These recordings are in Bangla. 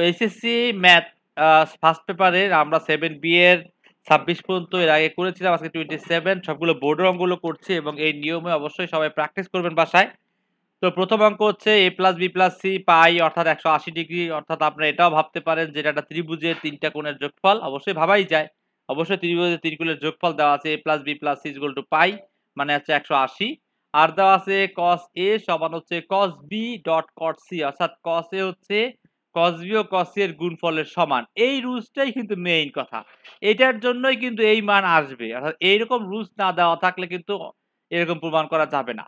এসএসসি ম্যাথ ফার্স্ট পেপারের আমরা 7B এর 26 পর্যন্ত এর আগে করেছিলাম। আজকে 27 সবগুলো বোর্ডের অঙ্কগুলো করছি এবং এই নিয়মে অবশ্যই সবাই প্র্যাকটিস করবেন বাসায়। তো প্রথম অঙ্ক হচ্ছে a plus b plus c পাই অর্থাৎ 180 ডিগ্রি, অর্থাৎ আপনারা এটাও ভাবতে পারেন যে এটা একটা ত্রিভুজের 3টা কোণের যোগফল। অবশ্যই ভাবাই যায়। অবশ্যই ত্রিভুজের 3 কোণের যোগফল দেওয়া আছে a plus b plus c equal to pi, মানে হচ্ছে 180। আর দেওয়া আছে cos a সমান হচ্ছে cos b dot cot c, অর্থাৎ cos a হচ্ছে cos b ও cos c এর গুণফলের সমান। এই রুলসটাই কিন্তু মেইন কথা। এটার জন্যই কিন্তু এই মান আসবে। অর্থাৎ এইরকম রুলস না দেওয়া থাকলে কিন্তু এরকম প্রমাণ করা যাবে না।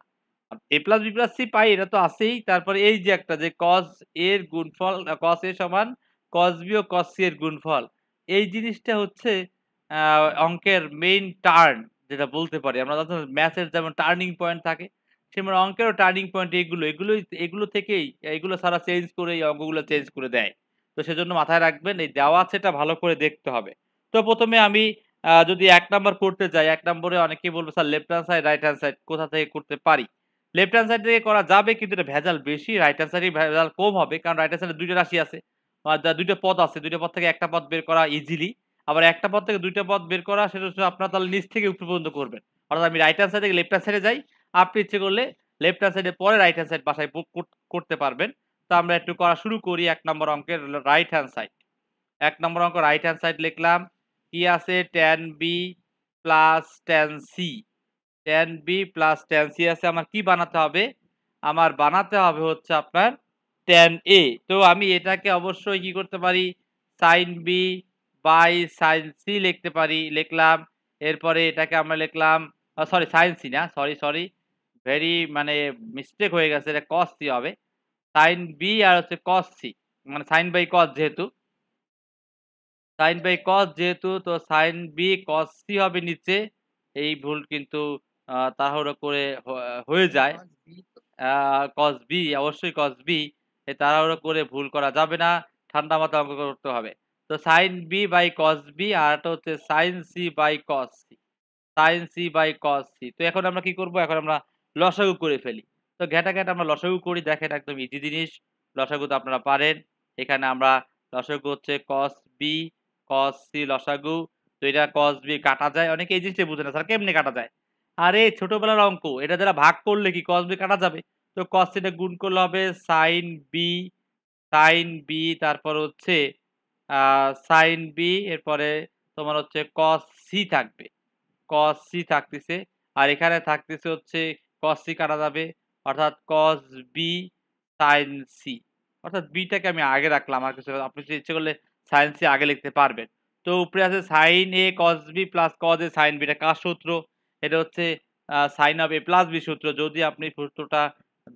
a plus b plus c পাই এটা তো আছেই। তারপরে এই যে একটা যে cos a এর গুণফল cos a সমান cos b ও cos c এর গুণফল। এই জিনিসটা হচ্ছে অঙ্কের মেইন টার্ন যেটা বলতে পারি। আমরা যখন ম্যাথের যেমন টার্নিং পয়েন্ট থাকে, সেমন অঙ্কেরও টার্নিং পয়েন্ট এগুলো থেকেই, এগুলো ছাড়া চেঞ্জ করে এই অঙ্কগুলো চেঞ্জ করে দেয়। তো সেজন্য মাথায় রাখবেন এই দেওয়া আছে এটা ভালো করে দেখতে হবে। তো প্রথমে আমি যদি ১ নাম্বার করতে যাই, ১ নম্বরে অনেকেই বলবে sir left hand side, right hand side কোথা থেকে করতে পারি? লেফট হ্যান্ড সাইড থেকে করা যাবে, কিন্তু এটা ভেজাল বেশি। রাইট হ্যান্ড সাইডে ভেজাল কম হবে। কারণ রাইট হ্যান্ড সাইডে ২ টা রাশি আছে। ২ টা পদ আছে। ২ টা পদ থেকে একটা পদ বের করা ইজিলি। আবার একটা পদ থেকে ২ টা পদ বের করা সেটা হচ্ছে আপনার তাহলে নিচ থেকে উপর পর্যন্ত করবেন। অর্থাৎ আমি রাইট হ্যান্ড সাইড থেকে লেফট হ্যান্ড সাইডে যাই। আপনি ইচ্ছে করলে লেফট হ্যান্ড সাইডে পরে রাইট হ্যান্ড সাইড বাসায় করতে পারবেন। তো আমরা একটু করা শুরু করি ১ নম্বর অঙ্কের রাইট হ্যান্ড সাইড। ১ নম্বর অঙ্ক রাইট হ্যান্ড সাইড লিখলাম। কি আছে tan b plus tan c। tan b plus tan c আছে। আমার কি বানাতে হবে? আমার বানাতে হবে হচ্ছে আপনার tan a। তো আমি এটাকে অবশ্যই কি করতে পারি? sin b by sin c লিখতে পারি। লিখলাম। এরপরে এটাকে আমরা লিখলাম সরি sin c না, সরি ভেরি মানে মিস্টেক হয়ে গেছে। এটা cos c হবে। sin b আর হচ্ছে cos c, মানে sin বাই cos যেহেতু। sin বাই cos যেহেতু, তো sin b cos c হবে নিচে। এই ভুল কিন্তু তাড়াহুড়ো করে হয়ে যায়। cos b, অবশ্যই cos b। এই তাড়াহুড়ো করে ভুল করা যাবে না। ঠান্ডা মাথায় অঙ্ক করতে হবে। তো sin b by cos b আর একটা হচ্ছে sin c by cos c। sin c by cos c। তো এখন আমরা কি করব? এখন আমরা লসাগু করে ফেলি। তো ঘেঁটে আমরা লসাগু করি। দেখেন একদম ইজি জিনিস। লসাগু তো আপনারা পারেন। এখানে আমরা লসাগু হচ্ছে cos b cos c লসাগু। তো এটা cos b কাটা যায়। অনেকে এই জিনিসটাই বুঝে না স্যার কেমনে কাটা যায়? আরে ছোটবেলার অঙ্ক। এটা দ্বারা ভাগ করলে কি cos b কাটা যাবে? তো cos c টা গুণ করলে হবে sin b তারপর হচ্ছে sin b, এরপরে তোমার হচ্ছে cos c থাকবে। cos c থাকতেছে। আর এখানে থাকতেছে হচ্ছে cos c কাটা যাবে। অর্থাৎ cos b sin c। অর্থাৎ b টাকে আমি আগে রাখলাম। আর কিছু আপনি যদি ইচ্ছে করলে sin c আগে লিখতে পারবেন। তো উপরে আছে sin a cos b plus cos a sin b। এটা কার সূত্র? এটা হচ্ছে sin of a plus b সূত্র। যদি আপনি সূত্রটা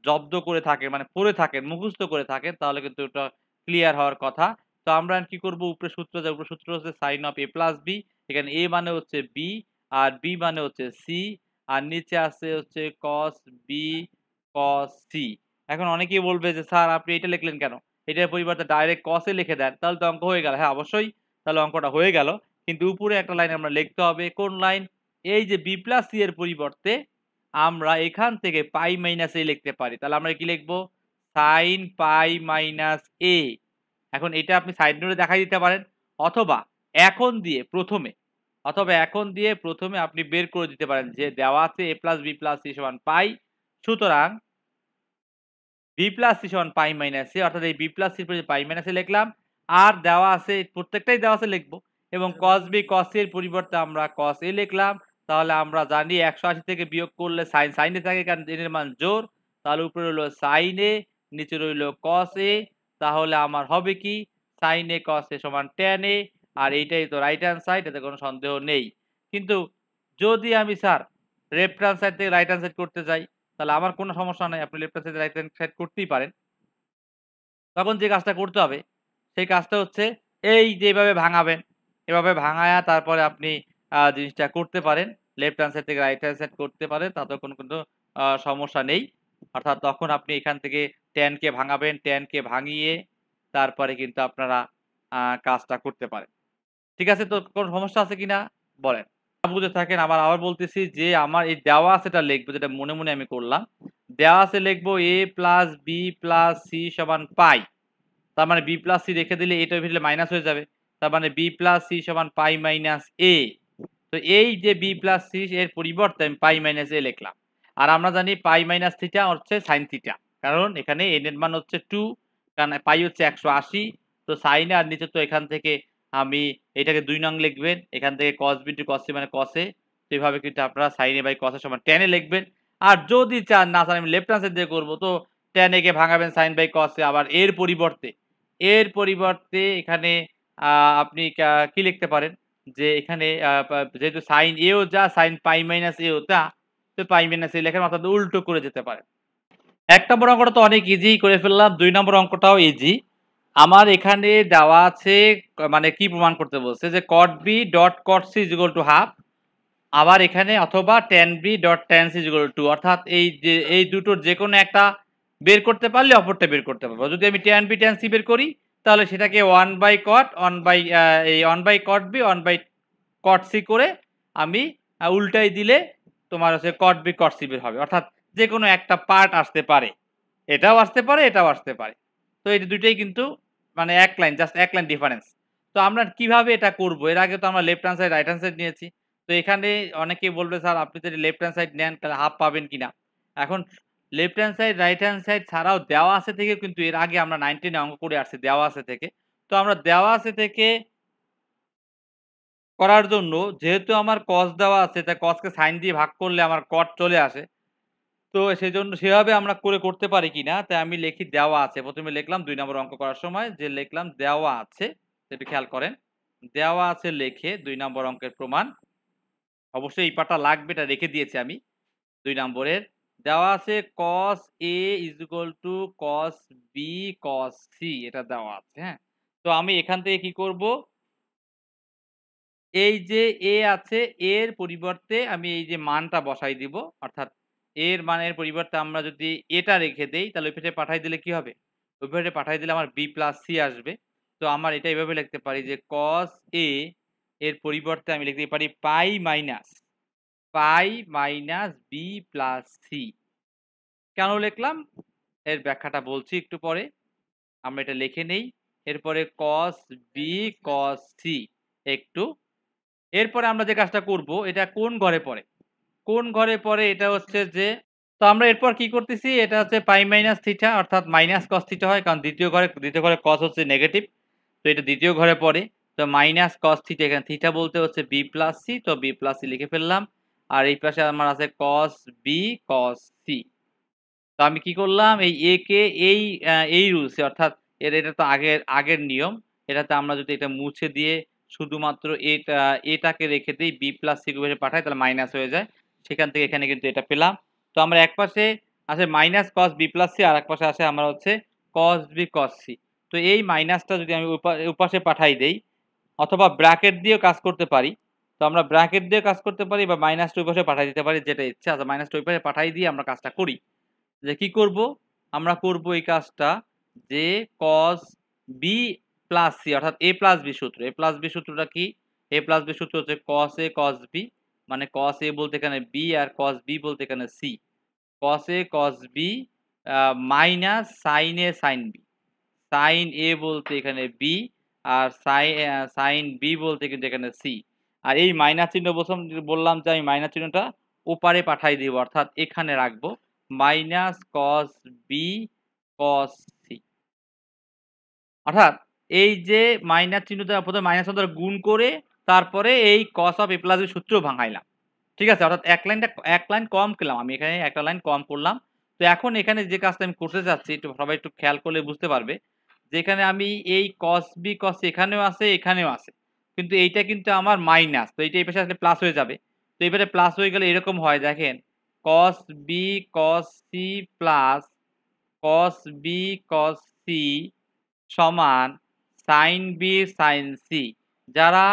জব্দ করে থাকেন, মানে পড়ে থাকেন, মুখস্থ করে থাকেন, তাহলে কিন্তু ওটা ক্লিয়ার হওয়ার কথা। তো আমরা কি করব? উপরে সূত্র যা, উপরে সূত্র হচ্ছে sin of a plus b। এখানে a মানে হচ্ছে b আর b মানে হচ্ছে c, আর নিচে আছে হচ্ছে cos b cos c। এখন অনেকেই বলবে যে স্যার আপনি এটা লিখলেন কেন? এটার পরিবর্তে ডাইরেক্ট cos এ লিখে দেন, তাহলে তো অঙ্ক হয়ে গেল। হ্যাঁ অবশ্যই, তাহলে অঙ্কটা হয়ে গেল। কিন্তু উপরে একটা লাইন আমরা লিখতে হবে। কোন লাইন? এই যে b প্লাস c এর পরিবর্তে আমরা এখান থেকে পাই মাইনাস a লিখতে পারি। তাহলে আমরা কি লিখব? sin pi minus a। এখন এটা আপনি সাইড নোটে দেখাই দিতে পারেন, অথবা এখন দিয়ে প্রথমে আপনি বের করে দিতে পারেন যে দেওয়া আছে a plus b plus c সমান পাই। সুতরাং b প্লাস c সমান পাই মাইনাস a, অর্থাৎ এই b প্লাস c পরিবর্তে পাই মাইনাস a লিখলাম। আর দেওয়া আছে প্রত্যেকটাই দেওয়া আছে লিখব, এবং cos b cos c এর পরিবর্তে আমরা cos a লিখলাম। তাহলে আমরা জানি 180 থেকে বিয়োগ করলে sin a থাকে, কারণ n এর মান জোড়। তাহলে উপরে রইল sin a, নিচে রইল cos a। তাহলে আমার হবে কি? sin a cos a সমান tan a। আর এইটাই তো রাইট হ্যান্ড সাইড, এতে কোনো সন্দেহ নেই। কিন্তু যদি আমি স্যার লেফট হ্যান্ড সাইড থেকে রাইট হ্যান্ড সাইড করতে যাই, তাহলে আমার কোনো সমস্যা নাই। আপনি left hand side right hand side করতেই পারেন। তখন যে কাজটা করতে হবে, সেই কাজটা হচ্ছে এই যে এভাবে ভাঙাবেন। এভাবে ভাঙায়া তারপরে আপনি জিনিসটা করতে পারেন। লেফট হ্যান্ড সাইড থেকে রাইট হ্যান্ড সাইড করতে পারেন। তাতেও কোনো কিন্তু সমস্যা নেই। অর্থাৎ তখন আপনি এখান থেকে tan কে ভাঙাবেন। tan কে ভাঙিয়ে তারপরে কিন্তু আপনারা কাজটা করতে পারেন। ঠিক আছে? তো কোনো সমস্যা আছে কিনা বলেন? না বুঝে থাকেন আবার বলতেছি যে আমার এই দেওয়া আছে এটা লিখবো, যেটা মনে আমি করলাম। দেওয়া আছে লিখবো a plus b plus c সমান পাই। তার মানে বি প্লাস সি রেখে দিলে এটা ভিতরে মাইনাস হয়ে যাবে। তার মানে বি প্লাস সি সমান পাই মাইনাস এ। তো এই যে বি প্লাস সি এর পরিবর্তে আমি পাই মাইনাস এ লিখলাম। আর আমরা জানি পাই মাইনাস থিটা হচ্ছে সাইন থিটা, কারণ এখানে এন এর মান হচ্ছে 2, কারণ পাই হচ্ছে 180। তো সাইনে আর নিচে তো এখান থেকে আমি এটাকে 2 নং লিখবেন, এখান থেকে cos b * cos c মানে cos a। তো এইভাবে কিন্তু আপনারা sin a by cos a সমান tan a লিখবেন। আর যদি চান না চান আমি লেফট হ্যান্ড সাইড দিয়ে করব, তো tan a কে ভাঙাবেন sin বাই cos a। আবার এর পরিবর্তে এখানে আপনি কি লিখতে পারেন যে এখানে যেহেতু sin a ও যা sin পাই মাইনাস a ও তা, তো পাই মাইনাস a লেখার অর্থাৎ উল্টো করে যেতে পারেন। ১ নম্বর অঙ্কটা তো অনেক ইজি করে ফেললাম। ২ নম্বর অঙ্কটাও ইজি। আমার এখানে দেওয়া আছে, মানে কি প্রমাণ করতে বলছে যে cot b dot cot c is equal to half. আবার এখানে অথবা tan b dot tan c is equal two 2, অর্থাৎ এই যে এই দুটোর যেকোনো একটা বের করতে পারলে অপরটা বের করতে পারবো। যদি আমি tan b tan c বের করি তাহলে সেটাকে 1/cot 1/cot b 1/cot c করে আমি উল্টাই দিলে তোমার হচ্ছে cot b cot c বের হবে। অর্থাৎ যেকোনো একটা পার্ট আসতে পারে, এটাও আসতে পারে, এটাও আসতে পারে। তো এই দুটোই কিন্তু মানে এক লাইন, জাস্ট এক লাইন ডিফারেন্স। তো আমরা কিভাবে এটা করব? এর আগে তো আমরা left hand side right hand side নিয়েছি। তো এখানে অনেকেই বলবে স্যার আপনি যদি লেফট হ্যান্ড সাইড নেন তাহলে হাফ পাবেন কিনা? এখন left hand side right hand side ছাড়াও দেওয়া আছে থেকে কিন্তু এর আগে আমরা 9 এ অঙ্ক করে আসছি দেওয়া আছে থেকে। তো আমরা দেওয়া আছে থেকে করার জন্য যেহেতু আমার cos দেওয়া আছে, তাই cos কে sin দিয়ে ভাগ করলে আমার cot চলে আসে। তো সেজন্য সেভাবে আমরা করতে পারি কিনা, তাই আমি লিখি দেওয়া আছে। ১ম এ লিখলাম ২ নম্বর অঙ্ক করার সময় যে লিখলাম দেওয়া আছে। একটু খেয়াল করেন। দেওয়া আছে লিখে ২ নম্বর অঙ্কের প্রমাণ। অবশ্যই এই পার্টটা লাগবে, এটা রেখে দিয়েছি আমি ২ নম্বরের। দেওয়া আছে cos A = cos B cos C, এটা দেওয়া আছে, হ্যাঁ? তো আমি এখান থেকে কি করব? এই যে A আছে, এর পরিবর্তে আমি এই যে মানটা বসাই দিব। অর্থাৎ এর মানের পরিবর্তে আমরা যদি এটা রেখে দেই তাহলে ওই পাশে পাঠাই দিলে কি হবে? ওই পাশে পাঠাই দিলে আমার B + C আসবে। তো আমার এটা এভাবে লিখতে পারি যে cos A এর পরিবর্তে আমি লিখতে পারি পাই মাইনাস B + C। কেন লিখলাম? এর ব্যাখ্যাটা বলছি একটু পরে। আমরা এটা লিখে নেই। এরপরে cos B cos C একটু। এরপরে আমরা যে কাজটা করব এটা কোন ঘরে পড়ে? কোন ঘরে পড়ে এটা হচ্ছে যে, তো আমরা এরপর কি করতেছি, এটা হচ্ছে পাই মাইনাস থিটা অর্থাৎ মাইনাস cos থিটা হয়, কারণ দ্বিতীয় ঘরে cos হচ্ছে নেগেটিভ। তো এটা দ্বিতীয় ঘরে পড়ে। তো মাইনাস cos থিটা, এখানে থিটা বলতে হচ্ছে B + C, তো B + C লিখে ফেললাম। আর এই পাশে আমার আছে cos B cos C। তো আমি কি করলাম, এই A কে এই রুলসে, অর্থাৎ এটা তো আগের নিয়ম। এটাতে আমরা যদি এটা মুছে দিয়ে শুধুমাত্র এটাকে রেখে দেই, B + C কে পাঠাই তাহলে মাইনাস হয়ে যায়। সেখান থেকে এখানে কিন্তু এটা পেলাম। তো আমরা এক পাশে আছে মাইনাস cos B + C, আর এক পাশে আছে আমার হচ্ছে cos B cos C। তো এই মাইনাসটা যদি আমি ওপাশে পাঠাই দেই, অথবা ব্র্যাকেট দিয়েও কাজ করতে পারি। তো আমরা ব্র্যাকেট দিয়ে কাজ করতে পারি বা মাইনাসটা ওই পাশে পাঠায় দিতে পারি, যেটা ইচ্ছা। আচ্ছা, মাইনাসটা ওই পাশে পাঠাই দিয়ে আমরা কাজটা করি। যে কি করব? আমরা করব এই কাজটা যে cos B + C অর্থাৎ A + B সূত্র। A + B সূত্রটা কি? A + B সূত্র হচ্ছে cos A cos B, মানে cos A বলতে এখানে B আর cos B বলতে এখানে C। cos A cos B minus sin A sin B। sin A বলতে এখানে B আর sin B বলতে কিন্তু এখানে C। আর এই মাইনাস চিহ্ন বললাম যে আমি মাইনাস চিহ্নটা ওপারে পাঠাই দিব, অর্থাৎ এখানে রাখবো minus cos B cos C। অর্থাৎ এই যে মাইনাস চিহ্নটা প্রথমে মাইনাস দ্বারা গুণ করে তারপরে এই cos of A + B সূত্র ভাঙাইলাম। ঠিক আছে? অর্থাৎ এক লাইন কম করলাম, আমি এখানে একটা লাইন কম করলাম। তো এখন এখানে যে কাজটা আমি করতে চাচ্ছি সবাই একটু খেয়াল করলে বুঝতে পারবে। যে এখানে আমি এই cos B cos C এখানেও আছে, এখানেও আছে। কিন্তু এইটা কিন্তু আমার মাইনাস। তো এইটা এই পাশে আসলে প্লাস হয়ে যাবে। তো এবারে প্লাস হয়ে গেলে এরকম হয়, দেখেন cos B cos C plus cos B cos C সমান sin B sin C। যারা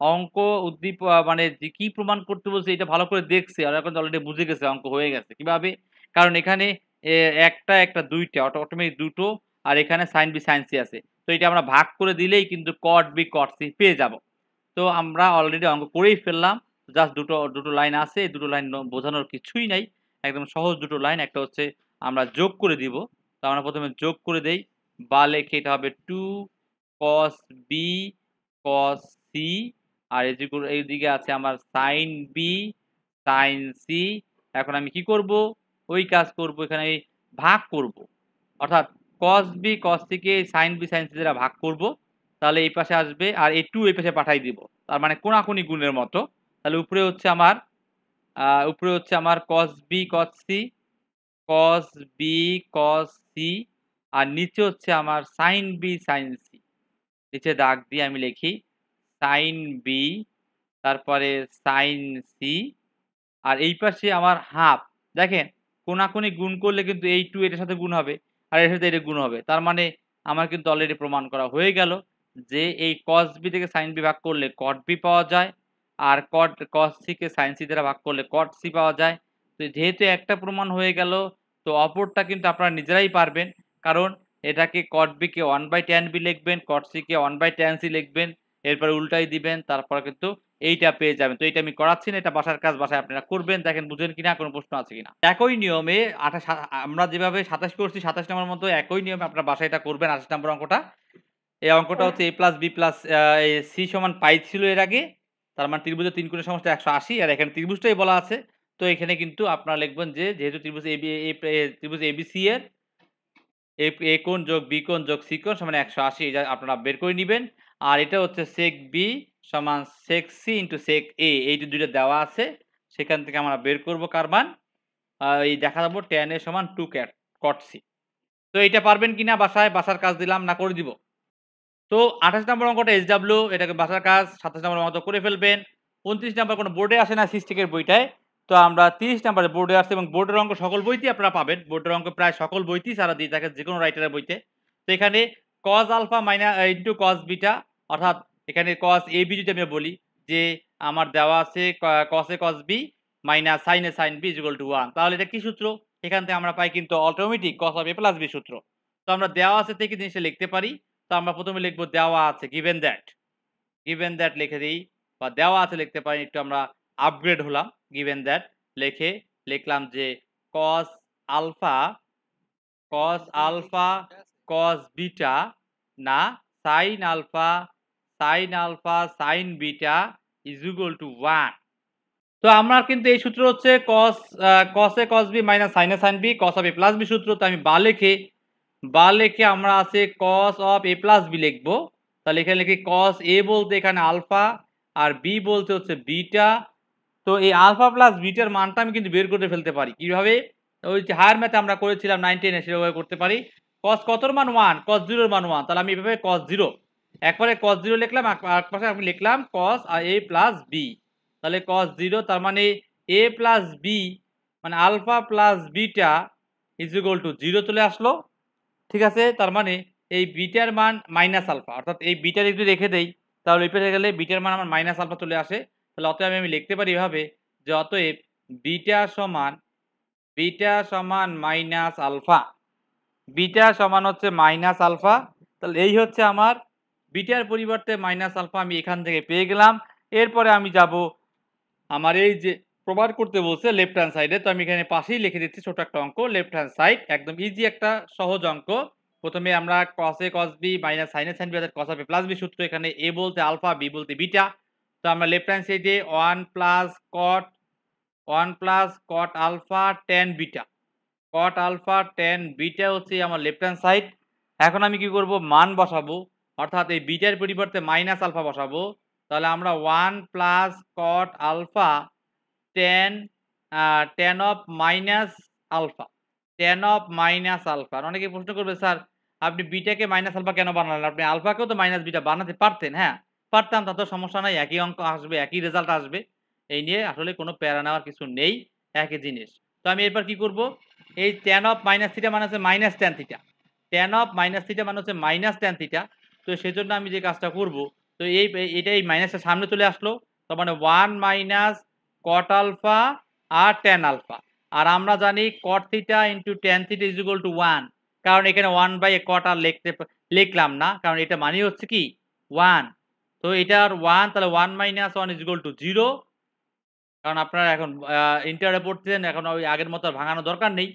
অঙ্ক মানে যে কি প্রমাণ করতে বলছে এটা ভালো করে দেখছে, ওরা কিন্তু অলরেডি বুঝে গেছে অঙ্ক হয়ে গেছে। কিভাবে? কারণ এখানে একটা ২টা অটোমেটিক ২ টো, আর এখানে sin B sin C আছে। তো এটা আমরা ভাগ করে দিলেই কিন্তু cot B cot C পেয়ে যাব। তো আমরা অলরেডি অঙ্ক করেই ফেললাম। জাস্ট দুটো লাইন আছে। এই দুটো লাইন বোঝানোর কিছুই নাই। একদম সহজ দুটো লাইন। একটা হচ্ছে আমরা যোগ করে দিব। তো আমরা প্রথমে যোগ করে দেই। বা লেখে এটা হবে 2 cos b cos c আর এইদিকে আছে আমার sin b sin c। এখন আমি কি করব, ওই কাজ করব, এখানে ভাগ করব, অর্থাৎ cos b cos c কে sin b sin c দ্বারা ভাগ করব, তাহলে এই পাশে আসবে আর এই 2 এই পাশে পাঠাই দিব, তার মানে কোনাকুনি গুণের মতো। তাহলে উপরে হচ্ছে আমার cos b cos c cos b cos c আর নিচে হচ্ছে আমার sin b sin c। নিচে দাগ দিয়ে আমি লিখি sin b, তারপরে sin c, আর এই পাশে আমার হাফ। দেখেন কোনাকুনি গুণ করলে কিন্তু এই 2 এটার সাথে গুণ হবে আর এর সাথে এটা গুণ হবে, তার মানে আমার কিন্তু অলরেডি প্রমাণ করা হয়ে গেল যে এই cos b থেকে sin b ভাগ করলে cot b পাওয়া যায়, আর cos c কে sin c দ্বারা ভাগ করলে cot c পাওয়া যায়। তো যেহেতু একটা প্রমাণ হয়ে গেল, তো অপরটা কিন্তু আপনারা নিজেরাই পারবেন, কারণ এটাকে cot b কে 1/tan b লিখবেন, cot c কে 1/tan c লিখবেন, এরপরে উল্টাই দিবেন, তারপর কিন্তু এইটা পেয়ে যাবেন। তো এইটা আমি করাচ্ছি না, এটা বাসার কাজ, বাসায় আপনারা করবেন, দেখেন বুঝেন কিনা, কোনো প্রশ্ন আছে কিনা। একই নিয়মে আমরা যেভাবে 27 করছি 27 নম্বরের মতো একই নিয়মে আপনারা বাসায় এটা করবেন 28 নম্বর অঙ্কটা। এই অঙ্কটা হচ্ছে a plus b plus c সমান পাই ছিল এর আগে, তার মানে ত্রিভুজের 3 কোণের সমষ্টি 180, আর এখানে ত্রিভুজটাই বলা আছে। তো এখানে কিন্তু আপনারা লিখবেন যে যেহেতু ত্রিভুজ ত্রিভুজ ABC এর এ কোণ যোগ বি কোণ যোগ সি কোণ সমান 180, এটা আপনারা বের করে নিবেন। আর এটা হচ্ছে sec b সমান sec c into sec a, এই দুইটা দেওয়া আছে, সেখান থেকে আমরা বের করব কার মান। এই দেখা যাবো tan a সমান 2 cot c। তো এইটা পারবেন কিনা বাসার কাজ দিলাম না করে দিব। তো 28 নম্বর অঙ্কটা SW, এটাকে বাসার কাজ 27 নম্বরের মতো করে ফেলবেন। 29 নাম্বার কোনো বোর্ডে আসে না সিস্টেকের বইটায়, তো আমরা 30 নাম্বারে বোর্ডে আসছে, এবং বোর্ডের অঙ্ক সকল বইতেই আপনারা পাবেন, বোর্ডের অঙ্ক প্রায় সকল বইতেই সারা দিয়ে থাকে, যে কোনো রাইটারের বইতে। তো এখানে cos alpha into cos beta, অর্থাৎ এখানে cos AB যদি আমি বলি যে আমার দেওয়া আছে cos A cos B minus sin A sin B equal to 1, তাহলে এটা কি সূত্র? এখান থেকে আমরা পাই কিন্তু automatic cos of A plus B সূত্র। তো আমরা দেওয়া আছে থেকে জিনিসটা লিখতে পারি। তো আমরা প্রথমে লিখব দেওয়া আছে, given that লিখে দিই, বা দেওয়া আছে লিখতে পারি, একটু আমরা আপগ্রেড হলাম, given that লিখলাম যে cos আলফা cos বিটা না sin alpha sin beta is equal to 1। তো আমরা কিন্তু এই সূত্র হচ্ছে cos a cos b minus sin a sin b cos of a plus b সূত্র। তো আমি বা লেখে আমরা আছে cos of a plus b লিখবো। তাহলে এখানে লিখি cos a বলতে এখানে আলফা আর b বলতে হচ্ছে বিটা। তো এই আলফা প্লাস বিটার মানটা আমি কিন্তু বের করে ফেলতে পারি কিভাবে, ওই যে হায়ার ম্যাথে আমরা করেছিলাম 9 10 সেভাবে করতে পারি। cos কতর মান 1, cos 0 এর মান 1, তাহলে আমি এভাবে cos 0 একবারে cos 0 লিখলাম, আর পাশে আমি লিখলাম cos a প্লাস b। তাহলে cos 0 তার মানে a প্লাস b মানে alpha plus beta is equal to 0 চলে আসলো। ঠিক আছে, তার মানে এই বিটার মান মাইনাস আলফা, অর্থাৎ এই বিটার একটু রেখে দেই, তাহলে এই পেয়ে গেলে বিটার মান আমার মাইনাস আলফা চলে আসে। তাহলে অতএব আমি লিখতে পারি এভাবে যে অতএব বিটা সমান মাইনাস আলফা, বিটা সমান হচ্ছে মাইনাস আলফা। তাহলে এই হচ্ছে আমার বিটার পরিবর্তে মাইনাস আলফা আমি এখান থেকে পেয়ে গেলাম। এরপরে আমি যাব আমার এই যে প্রমাণ করতে বলছে লেফট হ্যান্ড সাইডে, তো আমি এখানে পাশেই লিখে দিচ্ছি ছোট একটা অঙ্ক, লেফট হ্যান্ড সাইড একদম ইজি একটা সহজ অঙ্ক। প্রথমে আমরা cos a cos b minus sin a sin b অর্থাৎ cos of a plus b সূত্র, এখানে a বলতে আলফা b বলতে বিটা। তো আমরা লেফট হ্যান্ড সাইডে 1 plus cot alpha tan beta, cot alpha tan beta হচ্ছে আমার লেফট হ্যান্ড সাইড। এখন আমি কি করব, মান বসাবো, অর্থাৎ এই বিটার পরিবর্তে মাইনাস আলফা বসাবো। তাহলে আমরা 1 plus cot alpha tan of minus alpha, অনেকে প্রশ্ন করবে স্যার আপনি বিটাকে মাইনাস আলফা কেন বানালেন, আপনি আলফাকেও তো মাইনাস বিটা বানাতে পারতেন। হ্যাঁ পারতাম, তা তো সমস্যা নাই, একই অঙ্ক আসবে, একই রেজাল্ট আসবে, এই নিয়ে আসলে কোনো প্যারা নেওয়ার কিছু নেই, একই জিনিস। তো আমি এরপর কি করব, এই tan অফ মাইনাস থিটা মানে হচ্ছে minus tan theta, tan of minus theta মানে হচ্ছে মাইনাস ট্যান থিটা। তো সেজন্য আমি যে কাজটা করব, তো এটা এই মাইনাসটা সামনে চলে আসলো, তার মানে 1 মাইনাস cot আলফা আর tan আলফা। আর আমরা জানি cot theta into tan theta is equal to 1, কারণ এখানে 1/cot আর লিখলাম না, কারণ এটা মানে হচ্ছে কি 1। তো এটার 1, তাহলে 1 মাইনাস 1 ইজ ইকুয়াল টু 0, কারণ আপনারা এখন ইন্টারে পড়তেছেন, এখন ওই আগের মতো আর ভাঙানোর দরকার নেই।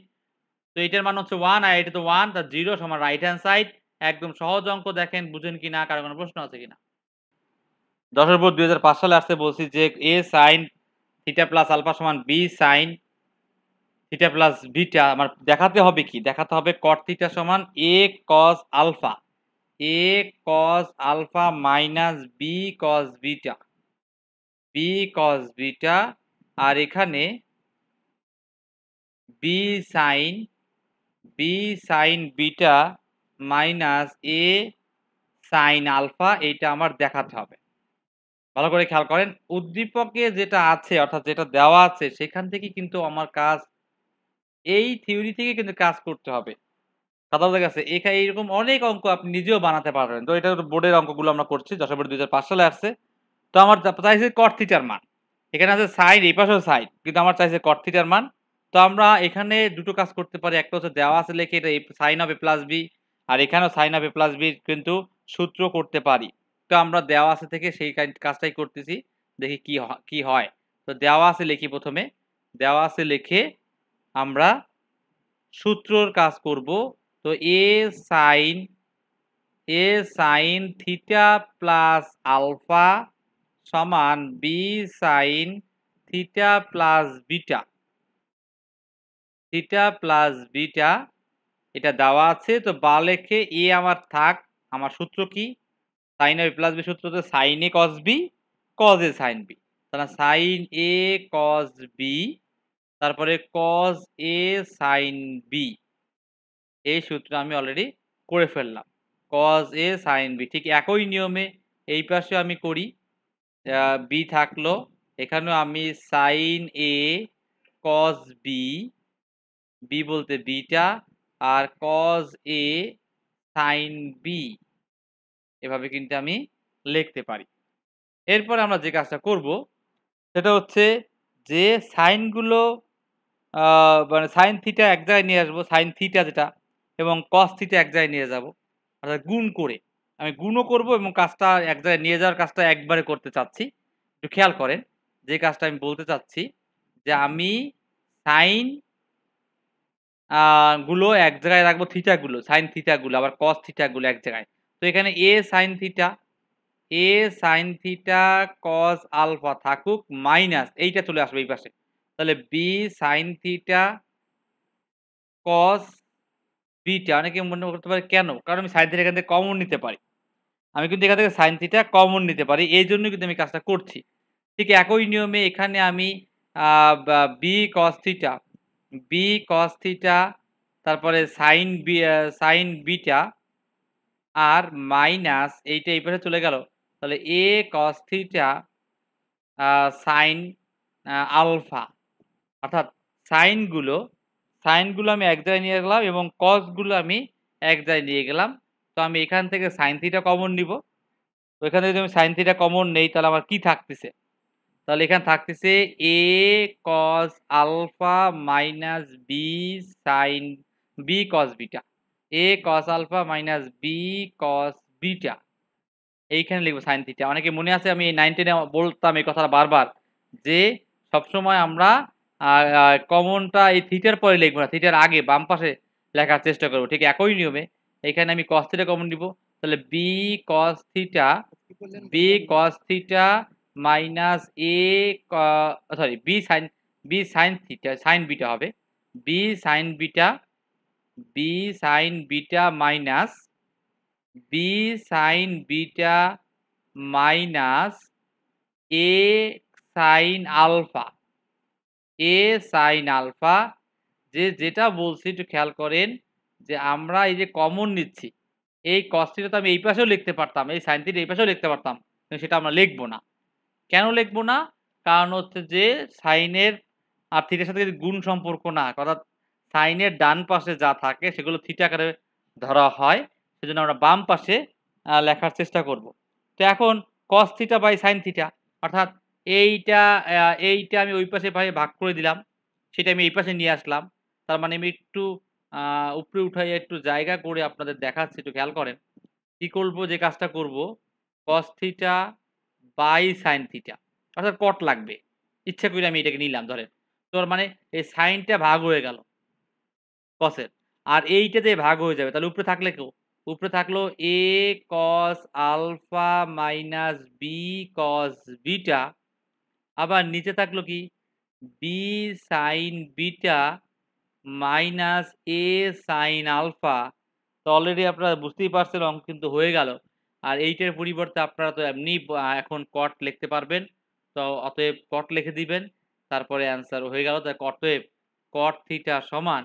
তো এটার মান হচ্ছে 1 আর এটা তো 1, তা 0 সমান রাইট হ্যান্ড সাইড একদম সহজ অঙ্ক দেখেন বুঝেন কিনা, কারো কোনো প্রশ্ন আছে কিনা? 10 এর বোর্ড 2005 সালে আসছে, বলছি যে a sin theta plus alpha সমান b sin theta plus beta. আমার দেখাতে হবে কি? দেখাতে হবে cot থিটা সমান a cos alpha, a cos alpha minus b cos beta, b cos beta, আর এখানে b sin beta minus a sin alpha, এইটা আমার দেখাতে হবে। ভালো করে খেয়াল করেন, উদ্দীপকে যেটা আছে অর্থাৎ যেটা দেওয়া আছে সেখান থেকে কিন্তু আমার কাজ, এই থিওরি থেকে কিন্তু কাজ করতে হবে। কথা বোঝা গেছে? এইরকম অনেক অঙ্ক আপনি নিজেও বানাতে পারবেন। তো এটা বোর্ডের অঙ্কগুলো আমরা করছি। যশোর বোর্ড 2005 সালে আসছে। তো আমার চাইছে cot থিটার মান। এখানে আছে সাইন, এই পাশেও সাইন। কিন্তু আমার চাইছে cot থিটার মান। তো আমরা এখানে দুটো কাজ করতে পারি। একটা হচ্ছে দেওয়া আছে লিখে এটা sine of a plus b, আর এখানেও sine of a plus b কিন্তু সূত্র করতে পারি। তো আমরা দেওয়া আছে থেকে সেই কাজটাই করতেছি। দেখি কি হয়। তো দেওয়া আছে লিখি প্রথমে। দেওয়া আছে লিখে আমরা সূত্রর কাজ করব। তো a sin theta plus alpha সমান b sin theta plus beta, theta plus beta এটা দেওয়া আছে। তো বা লেখে এ আমার থাক। আমার সূত্র কি? সাইন a প্লাস বি সূত্র হচ্ছে sine a cos b, cos a sine b. তাহলে সাইন এ কস বি, তারপরে কজ এ সাইন বি, এই সূত্র আমি অলরেডি করে ফেললাম। Cos a sine b. ঠিক একই নিয়মে এই পাশে আমি করি। বি থাকলো, এখানেও আমি sine a cos b, b বলতে বিটা, আর কজ এ সাইন বি, এভাবে কিন্তু আমি লিখতে পারি। এরপরে আমরা যে কাজটা করব সেটা হচ্ছে যে সাইনগুলো মানে সাইন থিটা এক জায়গায় নিয়ে আসবো, সাইন থিটা যেটা, এবং কস থিটা এক জায়গায় নিয়ে যাব, অর্থাৎ গুণ করে। আমি গুণও করব এবং কাজটা এক জায়গায় নিয়ে যাওয়ার কাজটা একবারে করতে চাচ্ছি। একটু খেয়াল করেন যে কাজটা আমি বলতে চাচ্ছি, যে আমি সাইন গুলো এক জায়গায় রাখবো, থিটা গুলো, সাইন থিটা গুলো, আবার কস থিটা গুলো এক জায়গায়। তো এখানে a sine theta, a sine theta cos alpha থাকুক, মাইনাস এইটা চলে আসবে এই পাশে। তাহলে b sine theta cos beta. অনেকে মনে করতে পারে কেন? কারণ আমি সাইন থিটা এখান থেকে কমন নিতে পারি। আমি কিন্তু এখান থেকে সাইন থিটা কমন নিতে পারি। এইজন্যই কিন্তু আমি কাজটা করছি। ঠিক একই নিয়মে এখানে আমি b cos theta, b cos theta, তারপরে সাইন বিটা, আর মাইনাস এইটা এই পাশে চলে গেল। তাহলে a cos theta sine alpha, অর্থাৎ সাইনগুলো সাইনগুলো আমি এক জায়গায় নিয়ে গেলাম এবং কসগুলো আমি এক জায়গায় নিয়ে গেলাম। তো আমি এখান থেকে সাইন থিটা কমন নিব। তো এখানে যদি আমি সাইন থিটা কমন নেই তাহলে আমার কি থাকতেছে? তাহলে এখানে থাকতেছে a cos alpha minus b sine b cos beta, a cos alpha minus b cos beta, এইখানে লিখবো সাইন থিটা। অনেকে মনে আছে আমি এই 9 10 এ বলতাম এই কথাটা বারবার, যে সবসময় আমরা কমনটা এই থিটার পরে লিখবো না, থিটার আগে বাম পাশে লেখার চেষ্টা করব। ঠিক একই নিয়মে এখানে আমি cos থিটা কমন নিব। তাহলে b cos theta minus a sorry b sine theta, sine beta হবে। B sine beta, b sine beta minus b sine beta minus a sine alpha, a sine alpha. যেটা বলছি একটু খেয়াল করেন, যে আমরা এই যে কমন নিচ্ছি, এই cos থিটা তো আমি এই পাশেও লিখতে পারতাম, এই sin থিটা এই পাশেও লিখতে পারতাম, কিন্তু সেটা আমরা লিখব না। কেন লিখব না? কারণ হচ্ছে যে সাইনের আর থিটার সাথে যদি গুণ সম্পর্ক না, অর্থাৎ সাইনের ডান পাশে যা থাকে সেগুলো থিটা আকারে ধরা হয়। সেজন্য আমরা বাম পাশে লেখার চেষ্টা করব। তো এখন cos theta by sin theta, অর্থাৎ এইটা এইটা আমি ওই পাশে ভাগ করে দিলাম, সেটা আমি এই পাশে নিয়ে আসলাম। তার মানে আমি একটু উপরে উঠাইয়া একটু জায়গা করে আপনাদের দেখাচ্ছি, একটু খেয়াল করেন। কি করব? যে কাজটা করব, cos theta by sin theta, অর্থাৎ cot লাগবে। ইচ্ছা করে আমি এটাকে নিলাম ধরেন। তোর মানে এই সাইনটা ভাগ হয়ে গেল cos এর। আর এইটা যে ভাগ হয়ে যাবে, তাহলে উপরে থাকলে কেউ উপরে থাকলো a cos alpha minus b cos beta, আবার নিচে থাকলো কি b sin beta minus a sin alpha. তো অলরেডি আপনারা বুঝতেই পারছেন অঙ্ক কিন্তু হয়ে গেল। আর এইটার পরিবর্তে আপনারা তো এমনি এখন কট লিখতে পারবেন। তো অতএব কট লিখে দিবেন, তারপরে অ্যান্সার হয়ে গেল। তাই অতএব কট থিটা সমান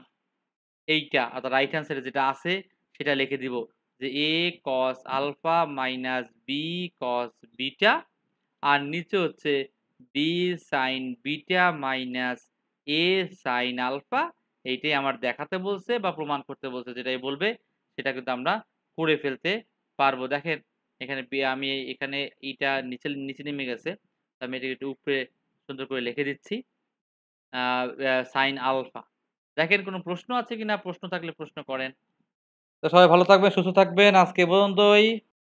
এইটা অর্থাৎ রাইট হ্যান্ড সাইডে যেটা আছে সেটা লিখে দিব যে a cos alpha minus b cos beta, আর নিচে হচ্ছে b sin beta minus a sin alpha. এইটাই আমার দেখাতে বলছে বা প্রমাণ করতে বলছে, যেটাই বলবে সেটা কিন্তু আমরা করে ফেলতে পারবো। দেখেন এখানে আমি এখানে এইটা নিচে নিচে নেমে গেছে, তো আমি এটাকে একটু উপরে সুন্দর করে লিখে দিচ্ছি সাইন আলফা। দেখেন কোনো প্রশ্ন আছে কিনা? প্রশ্ন থাকলে প্রশ্ন করেন। তো সবাই ভালো থাকবেন, সুস্থ থাকবেন। আজকে এ পর্যন্তই।